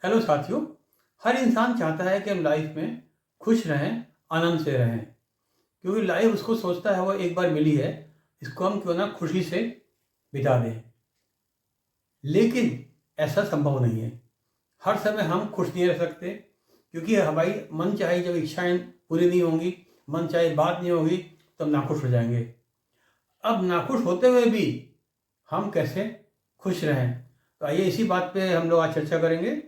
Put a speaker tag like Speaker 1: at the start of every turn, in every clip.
Speaker 1: Hello साथियों, हर इंसान चाहता है कि हम लाइफ में खुश रहें, आनंद से रहें, क्योंकि लाइफ उसको सोचता है वो एक बार मिली है, इसको हम क्यों ना खुशी से बिता दें। लेकिन ऐसा संभव नहीं है। हर समय हम खुश नहीं रह सकते, क्योंकि हमारी मन चाहे जब इच्छाएं पूरी नहीं होंगी, मन चाहे बात नहीं होगी, तो हम नाखुश हो जाएंगे। अब नाखुश होते हुए भी हम कैसे खुश रहें, तो आइए इसी बात पे हम लोग आज चर्चा करेंगे।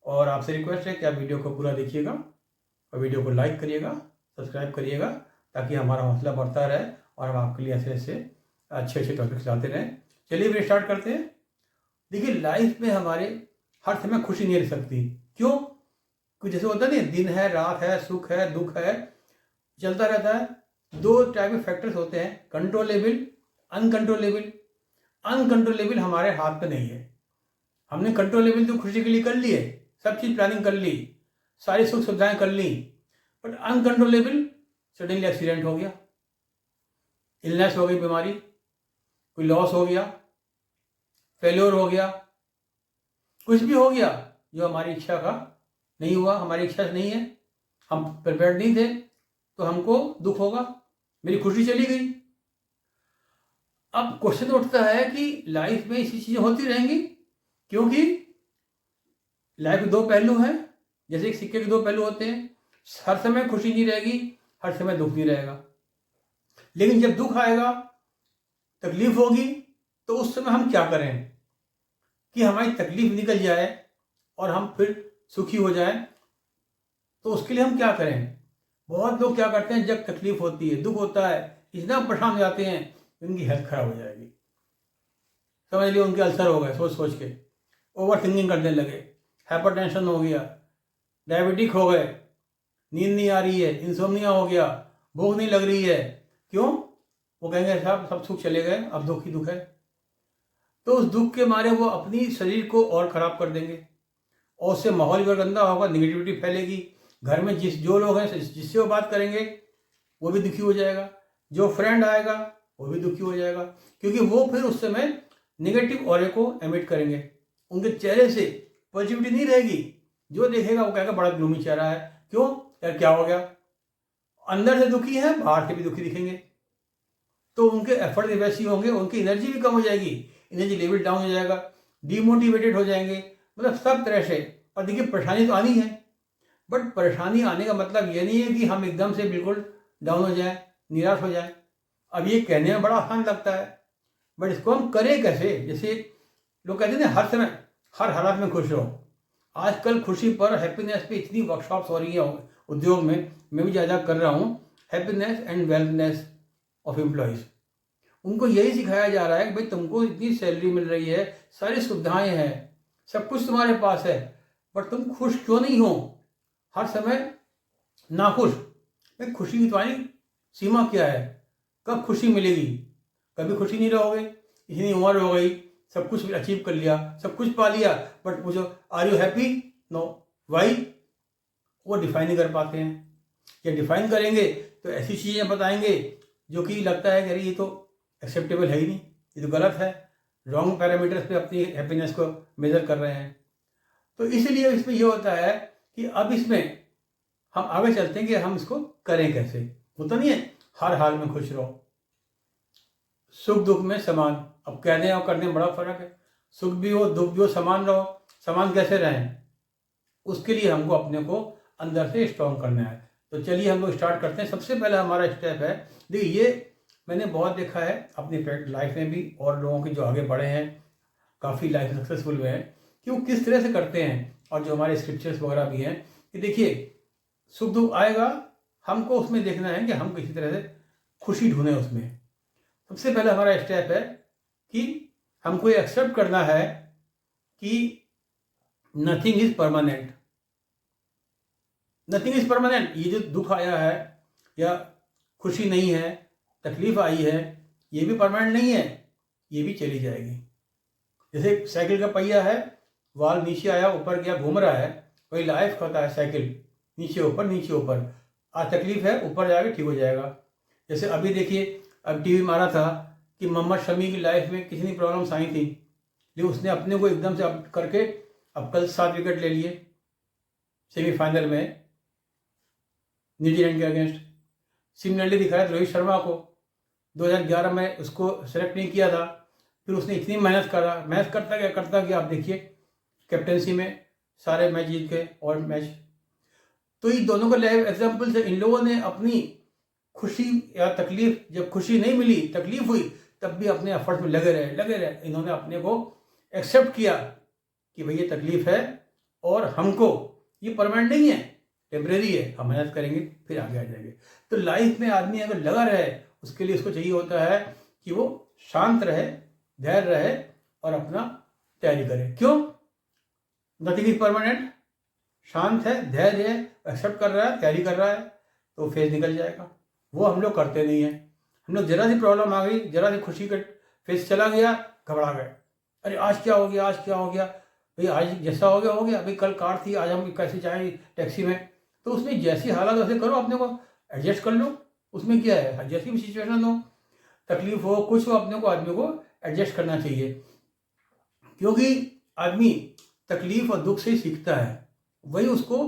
Speaker 1: और आपसे रिक्वेस्ट है कि आप वीडियो को पूरा देखिएगा और वीडियो को लाइक करिएगा, सब्सक्राइब करिएगा, ताकि हमारा हौसला बढ़ता रहे और हम आपके लिए ऐसे ऐसे अच्छे अच्छे टॉपिक्स लाते रहें। चलिए फिर स्टार्ट करते हैं। देखिए, लाइफ में हमारे हर समय खुशी नहीं रह सकती। क्यों? कुछ जैसे होता नहीं, दिन है, रात है, सुख है, दुख है, चलता रहता है। दो टाइप के फैक्टर्स होते हैं, कंट्रोलेबल, अनकंट्रोलेबल। अनकंट्रोलेबल हमारे हाथ में नहीं है। हमने कंट्रोलेबल तो खुशी के लिए कर ली है, सब चीज़ प्लानिंग कर ली, सारी सुख सुविधाएं कर ली, बट अनकंट्रोलेबल सडनली एक्सीडेंट हो गया, इलनेस हो गई, बीमारी, कोई लॉस हो गया, फेल्योर हो गया, कुछ भी हो गया जो हमारी इच्छा का नहीं हुआ, हमारी इच्छा से नहीं है, हम प्रिपेयर्ड नहीं थे, तो हमको दुख होगा, मेरी खुशी चली गई। अब क्वेश्चन उठता है कि लाइफ में ऐसी चीज़ें होती रहेंगी, क्योंकि लाइफ के दो पहलू हैं, जैसे एक सिक्के के दो पहलू होते हैं। हर समय खुशी नहीं रहेगी, हर समय दुख नहीं रहेगा। लेकिन जब दुख आएगा, तकलीफ होगी, तो उस समय हम क्या करें कि हमारी तकलीफ निकल जाए और हम फिर सुखी हो जाए? तो उसके लिए हम क्या करें? बहुत लोग क्या करते हैं, जब तकलीफ होती है, दुख होता है, इतना परेशान हो जाते हैं कि उनकी हेल्थ खराब हो जाएगी। समझ लियो उनके अल्सर हो गए, सोच सोच के ओवर थिंकिंग करने लगे, हाइपरटेंशन हो गया, डायबिटिक हो गए, नींद नहीं आ रही है, इंसोम्निया हो गया, भूख नहीं लग रही है। क्यों? वो कहेंगे साहब सब सुख चले गए, अब दुख ही दुख है। तो उस दुख के मारे वो अपनी शरीर को और खराब कर देंगे, और उससे माहौल भी गंदा होगा, निगेटिविटी फैलेगी। घर में जो लोग हैं, जिससे वो बात करेंगे, वो भी दुखी हो जाएगा। जो फ्रेंड आएगा वो भी दुखी हो जाएगा, क्योंकि वो फिर उस समय निगेटिव ऑरे को एमिट करेंगे। उनके चेहरे से पॉजिटिविटी नहीं रहेगी। जो देखेगा वो कहेगा बड़ा ग्लूमी चेहरा है। क्यों? यार क्या हो गया? अंदर से दुखी है, बाहर से भी दुखी दिखेंगे, तो उनके एफर्ट वैसे ही होंगे, उनकी एनर्जी भी कम हो जाएगी, एनर्जी लेवल डाउन हो जाएगा, डिमोटिवेटेड हो जाएंगे, मतलब सब तरह से। और देखिए, परेशानी तो आनी है, बट परेशानी आने का मतलब ये नहीं है कि हम एकदम से बिल्कुल डाउन हो जाए, निराश हो जाए। अब ये कहने में बड़ा आसान लगता है, बट इसको हम करें कैसे? जैसे लोग कहते हैं ना, हर समय हर हालात में खुश रहो। आजकल खुशी पर, हैप्पीनेस पे इतनी वर्कशॉप्स हो रही हैं उद्योग में, मैं भी ज़्यादा कर रहा हूँ, happiness and wellness of employees. उनको यही सिखाया जा रहा है कि भाई तुमको इतनी सैलरी मिल रही है, सारी सुविधाएं हैं, सब कुछ तुम्हारे पास है, बट तुम खुश क्यों नहीं हो? हर समय नाखुश। भाई खुशी की तुम्हारी सीमा क्या है? कब खुशी मिलेगी? कभी खुशी नहीं रहोगे। इतनी उम्र हो गई, सब कुछ अचीव कर लिया, सब कुछ पा लिया, बट पूछो are you happy? No. Why? वो डिफाइन नहीं कर पाते हैं। या डिफाइन करेंगे तो ऐसी चीज़ें बताएंगे जो कि लगता है कि अरे ये तो एक्सेप्टेबल है ही नहीं, ये तो गलत है, रॉन्ग पैरामीटर्स पे अपनी हैप्पीनेस को मेजर कर रहे हैं। तो इसलिए इसमें ये होता है कि अब इसमें हम आगे चलते हैं कि हम इसको करें कैसे। होता नहीं है हर हाल में खुश रहो, सुख दुख में समान। अब कहने और करने में बड़ा फर्क है। सुख भी हो, दुख भी हो, समान रहो। समान कैसे रहें? उसके लिए हमको अपने को अंदर से स्ट्रॉन्ग करना है। तो चलिए हम लोग स्टार्ट करते हैं। सबसे पहला हमारा स्टेप है, देखिए ये मैंने बहुत देखा है अपनी लाइफ में भी, और लोगों के जो आगे बढ़े हैं, काफ़ी लाइफ सक्सेसफुल हुए हैं, कि वो किस तरह से करते हैं। और जो हमारे स्क्रिप्चर्स वगैरह भी हैं, कि देखिए सुख दुख आएगा, हमको उसमें देखना है कि हम किसी तरह से खुशी ढूंढें उसमें। सबसे पहले हमारा स्टेप है कि हमको ये एक्सेप्ट करना है कि nothing is permanent. Nothing is permanent. ये जो दुख आया है या खुशी नहीं है, तकलीफ आई है, ये भी परमानेंट नहीं है, ये भी चली जाएगी। जैसे साइकिल का पहिया है, वाल नीचे आया, ऊपर गया, घूम रहा है, वही लाइफ होता है साइकिल, नीचे ऊपर नीचे ऊपर। आज तकलीफ है, ऊपर जाके ठीक हो जाएगा। जैसे अभी देखिए, अब टीवी मारा था कि मोहम्मद शमी की लाइफ में कितनी प्रॉब्लम्स आई थी, लेकिन उसने अपने को एकदम से अप करके अब कल 7 विकेट ले लिए सेमीफाइनल में न्यूजीलैंड के अगेंस्ट। सिमिलरली दिखाया रोहित शर्मा को 2011 में उसको सेलेक्ट नहीं किया था, फिर उसने इतनी मेहनत करता गया, आप देखिए कैप्टेंसी में सारे मैच जीत गए और मैच। तो ये दोनों का लाइव एग्जाम्पल है। इन लोगों ने अपनी खुशी या तकलीफ, जब खुशी नहीं मिली, तकलीफ हुई, तब भी अपने एफर्ट में लगे रहे। इन्होंने अपने को एक्सेप्ट किया कि भाई ये तकलीफ है और हमको ये परमानेंट नहीं है, टेम्परेरी है, हम मेहनत करेंगे फिर आगे आ जाएंगे। तो लाइफ में आदमी अगर लगा रहे, उसके लिए उसको चाहिए होता है कि वो शांत रहे, धैर्य रहे और अपना तैयारी करे। क्यों? Nothing is permanent. शांत है, धैर्य है, एक्सेप्ट कर रहा है, तैयारी कर रहा है, तो फेज निकल जाएगा। वो हम लोग करते नहीं है। हम लोग जरा सी प्रॉब्लम आ गई, जरा सी खुशी का फेज चला गया, घबरा गए, अरे आज क्या हो गया भाई, आज जैसा हो गया भाई, कल कार थी, आज हम कैसे जाएं टैक्सी में। तो उसमें जैसी हालत वैसे करो, अपने को एडजस्ट कर लो। उसमें क्या है, जैसी भी सिचुएशन हो, तकलीफ हो, कुछ हो, अपने को आदमी को एडजस्ट करना चाहिए। क्योंकि आदमी तकलीफ और दुख से ही सीखता है, वही उसको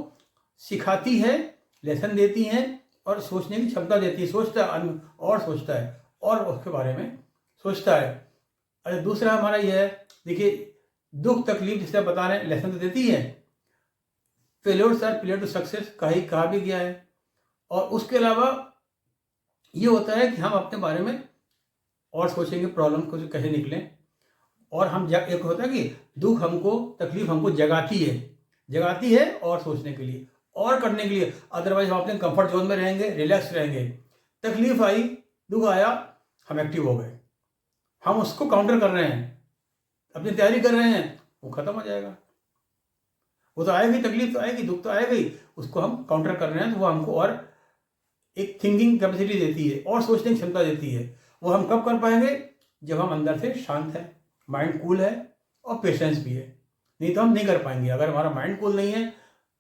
Speaker 1: सिखाती है, लेसन देती है और सोचने की क्षमता देती है। सोचता है और सोचता है और उसके बारे में सोचता है। अरे दूसरा हमारा ये है, देखिए दुख तकलीफ जिसे बता रहे हैं, लेसन तो देती है। Failures are pillar to success कहा भी गया है। और उसके अलावा ये होता है कि हम अपने बारे में और सोचेंगे, प्रॉब्लम को कैसे निकलें। और हम एक होता है कि दुख हमको, तकलीफ हमको जगाती है और सोचने के लिए और करने के लिए। अदरवाइज हम अपने कंफर्ट जोन में रहेंगे, रिलैक्स रहेंगे। तकलीफ आई, दुख आया, हम एक्टिव हो गए, हम उसको काउंटर कर रहे हैं, अपनी तैयारी कर रहे हैं, वो खत्म हो जाएगा। वो तो आएगी, तकलीफ तो आएगी, दुख तो आएगा ही, उसको हम काउंटर कर रहे हैं, तो वो हमको और एक थिंकिंग कैपेसिटी देती है और सोचने की क्षमता देती है। वो हम कब कर पाएंगे? जब हम अंदर से शांत है, माइंड कूल है और पेशेंस भी है। नहीं तो हम नहीं कर पाएंगे। अगर हमारा माइंड कूल नहीं है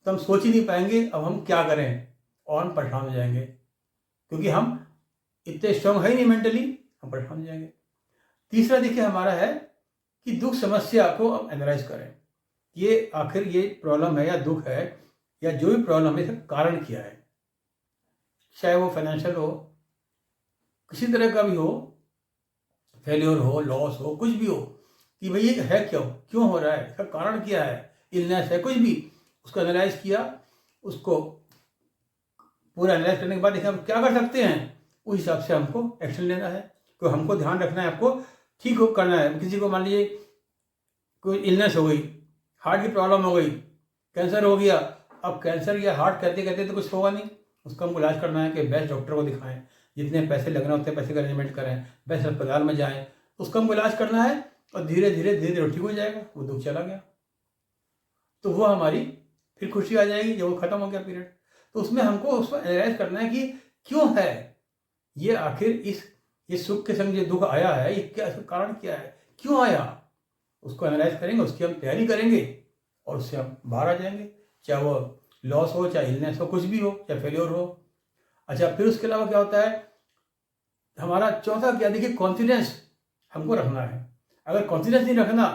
Speaker 1: तो हम सोच ही नहीं पाएंगे अब हम क्या करें, और हम परेशान हो जाएंगे, क्योंकि हम इतने स्ट्रांग है ही नहीं मेंटली, हम परेशान हो जाएंगे। तीसरा देखिए हमारा है कि दुख समस्या को हम एनालाइज करें, ये आखिर ये प्रॉब्लम है या दुख है या जो भी प्रॉब्लम है, इसका कारण क्या है। चाहे वो फाइनेंशियल हो, किसी तरह का भी हो, फेलियर हो, लॉस हो, कुछ भी हो, कि भाई ये है क्यों हो रहा है, इसका कारण क्या है, इलनेस है, कुछ भी, उसको एनालाइज किया। उसको पूरा एनालाइज करने के बाद देखिए हम क्या कर सकते हैं, उस हिसाब से हमको एक्शन लेना है। तो हमको ध्यान रखना है, आपको ठीक हो करना है। किसी को मान लीजिए कोई इलनेस हो गई, हार्ट की प्रॉब्लम हो गई, कैंसर हो गया। अब कैंसर या हार्ट कहते कहते तो कुछ होगा नहीं, उसका हमको इलाज करना है कि बेस्ट डॉक्टर को दिखाएं, जितने पैसे लगना उतने पैसे का अरेंजमेंट करें, बेस्ट अस्पताल में जाएं, उसका हमको इलाज करना है। और धीरे धीरे ठीक हो जाएगा, वो दुख चला गया, तो वो हमारी फिर खुशी आ जाएगी जब वो खत्म हो गया पीरियड। तो उसमें हमको उसको एनालाइज करना है कि क्यों है ये, आखिर ये सुख के संग जो दुख आया है, ये क्या, इसका कारण क्या है, क्यों आया, उसको एनालाइज करेंगे, उसकी हम तैयारी करेंगे और उससे हम बाहर आ जाएंगे। चाहे वो लॉस हो, चाहे इलनेस हो, कुछ भी हो, चाहे फेलियर हो। अच्छा, फिर उसके अलावा क्या होता है हमारा चौथा क्या, देखिए कॉन्फिडेंस हमको रखना है। अगर कॉन्फिडेंस नहीं रखना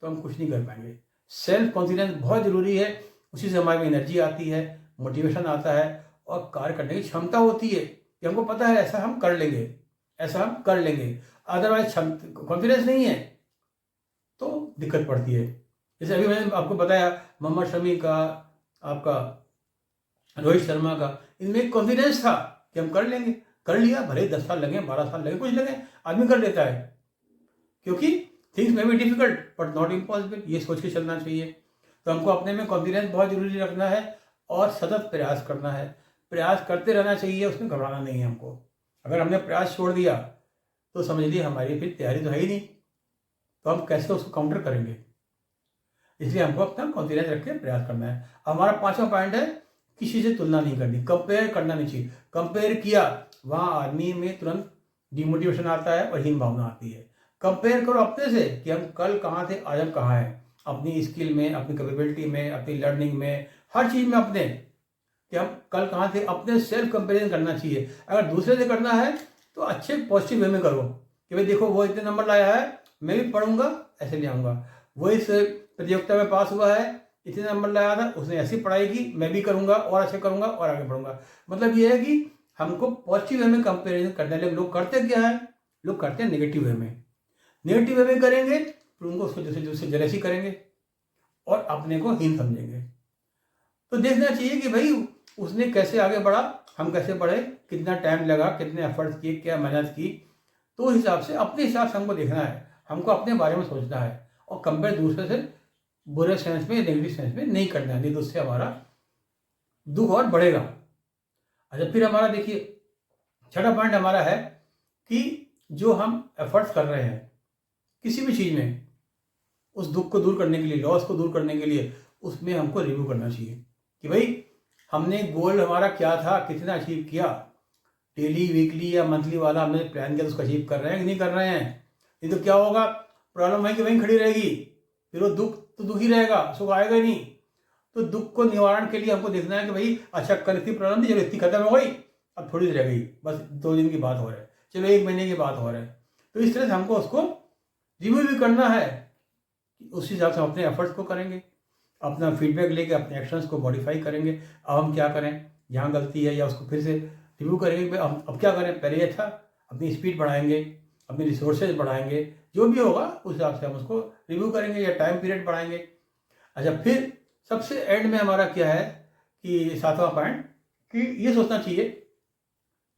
Speaker 1: तो हम कुछ नहीं कर पाएंगे। सेल्फ कॉन्फिडेंस बहुत ज़रूरी है, उसी से हमारे में एनर्जी आती है, मोटिवेशन आता है और कार्य करने की क्षमता होती है कि हमको पता है ऐसा हम कर लेंगे, ऐसा हम कर लेंगे। अदरवाइज कॉन्फिडेंस नहीं है तो दिक्कत पड़ती है। जैसे अभी मैंने आपको बताया मोहम्मद शमी का, आपका रोहित शर्मा का, इनमें कॉन्फिडेंस था कि हम कर लेंगे, कर लिया, भले 10 साल लगे, 12 साल लगे, कुछ लगे, आदमी कर लेता है, क्योंकि थिंग्स में be difficult but not impossible, ये सोच के चलना चाहिए। तो हमको अपने में कॉन्फिडेंस बहुत जरूरी रखना है और सतत प्रयास करना है, प्रयास करते रहना चाहिए, उसमें घबराना नहीं है हमको। अगर हमने प्रयास छोड़ दिया तो समझ लीजिए हमारी फिर तैयारी तो है ही नहीं, तो हम कैसे उसको काउंटर करेंगे। इसलिए हमको अपना कॉन्फिडेंस रख के प्रयास करना है। हमारा 5वां पॉइंट है किसी से तुलना नहीं करनी, कंपेयर करना नहीं चाहिए। कंपेयर किया वहाँ आदमी में तुरंत डिमोटिवेशन आता है और हीन भावना आती है। कंपेयर करो अपने से कि हम कल कहाँ थे, आज हम कहाँ हैं, अपनी स्किल में, अपनी कैपेबिलिटी में, अपनी लर्निंग में, हर चीज़ में अपने, कि हम कल कहाँ थे, अपने सेल्फ कंपेरिजन करना चाहिए। अगर दूसरे से करना है तो अच्छे पॉजिटिव वे में करो कि भाई देखो वो इतने नंबर लाया है, मैं भी पढ़ूंगा, ऐसे ले आऊँगा, वो इस प्रतियोगिता में पास हुआ है, इतने नंबर लाया था, उसने ऐसी पढ़ाई की, मैं भी करूँगा और अच्छे करूँगा और आगे बढ़ूंगा। मतलब ये है कि हमको पॉजिटिव वे में कंपेरिजन करने लगे। लोग करते क्या है, लोग करते हैं नेगेटिव वे में। नेगेटिव वे में करेंगे फिर उनको उसको दूसरे जलसी करेंगे और अपने को हीन समझेंगे। तो देखना चाहिए कि भाई उसने कैसे आगे बढ़ा, हम कैसे बढ़े, कितना टाइम लगा, कितने एफर्ट्स किए, क्या मेहनत की। तो हिसाब से अपने हिसाब से हमको देखना है, हमको अपने बारे में सोचना है और कंपेयर दूसरे से बुरे सेंस में, नेगेटिव सेंस में नहीं करना है, नहीं तो उससे हमारा दुख और बढ़ेगा। अच्छा, फिर हमारा देखिए छठा पॉइंट हमारा है कि जो हम एफर्ट्स कर रहे हैं किसी भी चीज़ में, उस दुख को दूर करने के लिए, लॉस को दूर करने के लिए, उसमें हमको रिव्यू करना चाहिए कि भाई हमने गोल हमारा क्या था, कितना अचीव किया, डेली, वीकली या मंथली वाला हमने प्लान किया तो उसको अचीव कर रहे हैं कि नहीं कर रहे हैं। नहीं तो क्या होगा, प्रॉब्लम वहीं की वहीं खड़ी रहेगी, फिर वो दुख तो दुख ही रहेगा, सुख आएगा ही नहीं। तो दुख को निवारण के लिए हमको देखना है कि भाई अच्छा कल इतनी प्रॉब्लम थी, चलो इतनी खत्म हो गई, अब थोड़ी देर रह गई, बस 2 दिन की बात हो रहा है, चलो 1 महीने की बात हो रहा है। तो इस तरह से हमको उसको रिव्यू भी करना है, उस हिसाब से हम अपने एफर्ट्स को करेंगे, अपना फीडबैक लेके अपने एक्शंस को मॉडिफाई करेंगे। अब हम क्या करें, जहाँ गलती है या उसको फिर से रिव्यू करेंगे कि अब क्या करें, पहले ये था, अपनी स्पीड बढ़ाएंगे, अपने रिसोर्सेज बढ़ाएंगे, जो भी होगा उस हिसाब से हम उसको रिव्यू करेंगे या टाइम पीरियड बढ़ाएंगे। अच्छा, फिर सबसे एंड में हमारा क्या है कि 7वां पॉइंट कि ये सोचना चाहिए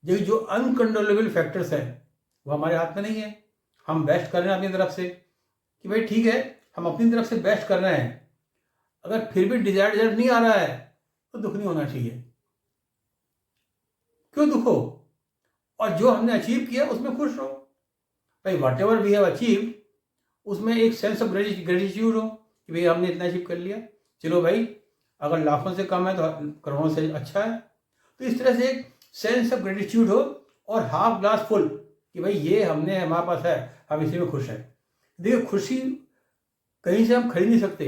Speaker 1: जो अनकंट्रोलेबल फैक्टर्स हैं वो हमारे हाथ में नहीं है। हम बेस्ट कर रहे हैं अपनी तरफ से कि भाई ठीक है, हम अपनी तरफ से बेस्ट कर रहे हैं, अगर फिर भी डिजायर्ड रिजल्ट नहीं आ रहा है तो दुख नहीं होना चाहिए। क्यों दुख हो, और जो हमने अचीव किया उसमें खुश रहो। भाई whatever we have achieve, उसमें एक सेंस ऑफ ग्रेटिट्यूड हो कि भाई हमने इतना अचीव कर लिया, चलो भाई अगर लाखों से कम है तो करोड़ों से अच्छा है। तो इस तरह से एक सेंस ऑफ ग्रेटिट्यूड हो और हाफ ग्लास फुल कि भाई ये हमने हमारे पास है, हम इसी में खुश हैं। देखिए खुशी कहीं से हम खरीद नहीं सकते,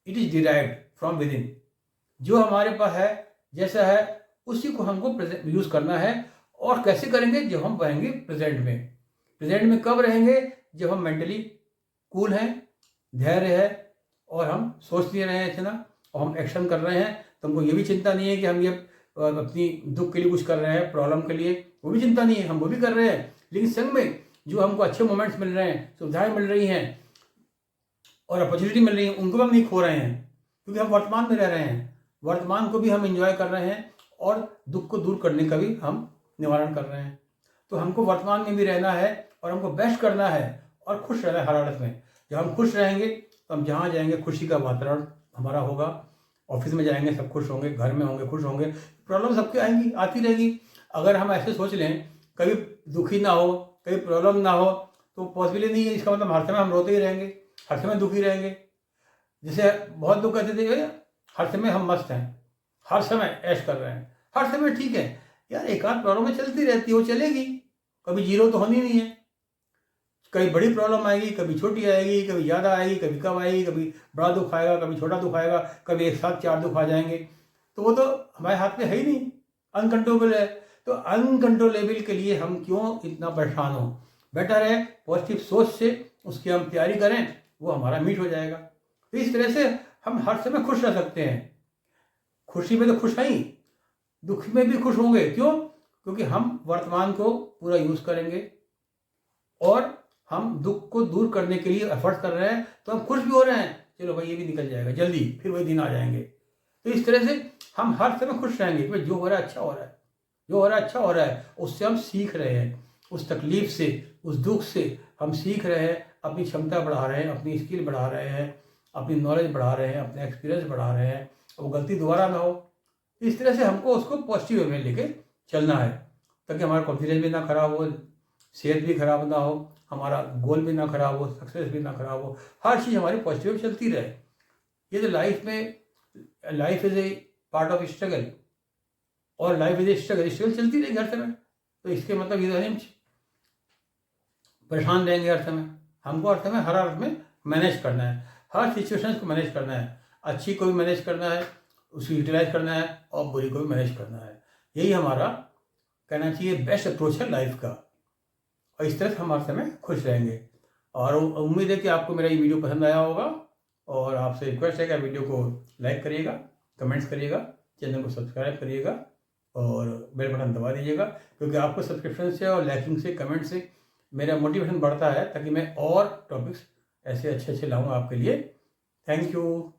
Speaker 1: it is derived from with in. जो हमारे पास है, जैसा है, उसी को हमको यूज करना है। और कैसे करेंगे, जब हम रहेंगे प्रेजेंट में। प्रेजेंट में कब रहेंगे, जब हम मेंटली कूल हैं, धैर्य है और हम सोच नहीं रहे हैं इतना और हम एक्शन कर रहे हैं, तो हमको ये भी चिंता नहीं है कि हम ये अपनी दुख के लिए कुछ कर रहे हैं, प्रॉब्लम के लिए, वो भी चिंता नहीं है, हम वो भी कर रहे हैं। लेकिन संग में जो हमको अच्छे मोमेंट्स मिल रहे हैं, सुविधाएं मिल रही हैं और अपॉर्चुनिटी मिल रही है, उनको भी हम नहीं खो रहे हैं, क्योंकि हम वर्तमान में रह रहे हैं, वर्तमान को भी हम एंजॉय कर रहे हैं और दुख को दूर करने का भी हम निवारण कर रहे हैं। तो हमको वर्तमान में भी रहना है और हमको बेस्ट करना है और खुश रहना है हर हालत में। जब हम खुश रहेंगे तो हम जहाँ जाएंगे खुशी का वातावरण हमारा होगा, ऑफिस में जाएंगे सब खुश होंगे, घर में होंगे खुश होंगे, प्रॉब्लम सबकी आएंगी, आती रहेगी। अगर हम ऐसे सोच लें कभी दुखी ना हो, कभी प्रॉब्लम ना हो, तो पॉसिबल नहीं है। इसका मतलब हर समय हम रोते ही रहेंगे, हर समय दुखी रहेंगे। जैसे बहुत लोग कहते थे हर समय हम मस्त हैं, हर समय ऐश कर रहे हैं, हर समय ठीक है। यार एक आध प्रॉब्लम चलती रहती है, वो चलेगी, कभी जीरो तो होनी नहीं है। कभी बड़ी प्रॉब्लम आएगी, कभी छोटी आएगी, कभी ज़्यादा आएगी, कभी कम आएगी, कभी बड़ा दुख आएगा, कभी छोटा दुख आएगा, कभी एक साथ 4 दुख आ जाएंगे। तो वो तो हमारे हाथ में है ही नहीं, अनकंट्रोलेबल है। तो अनकंट्रोलेबल के लिए हम क्यों इतना परेशान हो, बेटर है पॉजिटिव सोच से उसकी हम तैयारी करें, वो हमारा मीट हो जाएगा। तो इस तरह से हम हर समय खुश रह सकते हैं। खुशी में तो खुश हैं ही, दुख में भी खुश होंगे। क्यों? क्योंकि हम वर्तमान को पूरा यूज करेंगे और हम दुख को दूर करने के लिए एफर्ट कर रहे हैं, तो हम खुश भी हो रहे हैं, चलो भाई ये भी निकल जाएगा जल्दी, फिर वही दिन आ जाएंगे। तो इस तरह से हम हर समय खुश रहेंगे कि भाई जो हो रहा है अच्छा हो रहा है, जो हो रहा है अच्छा हो रहा है, उससे हम सीख रहे हैं, उस तकलीफ से, उस दुख से हम सीख रहे हैं, अपनी क्षमता बढ़ा रहे हैं, अपनी स्किल बढ़ा रहे हैं, अपनी नॉलेज बढ़ा रहे हैं, अपने एक्सपीरियंस बढ़ा रहे हैं, वो गलती दोबारा ना हो। इस तरह से हमको उसको पॉजिटिव वे में लेके चलना है, ताकि हमारा कॉन्फिडेंस भी ना खराब हो, सेहत भी खराब ना हो, हमारा गोल भी ना खराब हो, सक्सेस भी ना खराब हो, हर चीज़ हमारी पॉजिटिव चलती रहे। ये तो लाइफ में, life is a part of struggle और life is a struggle, struggle चलती रहेगी हर समय। तो इसके मतलब ये तो हम परेशान रहेंगे हर समय, हमको हर समय हर हालत में मैनेज करना है, हर सिचुएशन को मैनेज करना है, अच्छी को भी मैनेज करना है, उसको यूटिलाइज करना है और बुरी को भी मैनेज करना है। यही हमारा कहना चाहिए बेस्ट अप्रोच है लाइफ का, और इस तरह से हम हर समय खुश रहेंगे। और उम्मीद है कि आपको मेरा ये वीडियो पसंद आया होगा। और आपसे रिक्वेस्ट है कि वीडियो को लाइक करिएगा, कमेंट्स करिएगा, चैनल को सब्सक्राइब करिएगा और बेल बटन दबा दीजिएगा, क्योंकि आपको सब्सक्रिप्शन से और लाइकिंग से, कमेंट से मेरा मोटिवेशन बढ़ता है ताकि मैं और टॉपिक्स ऐसे अच्छे लाऊं आपके लिए। Thank you.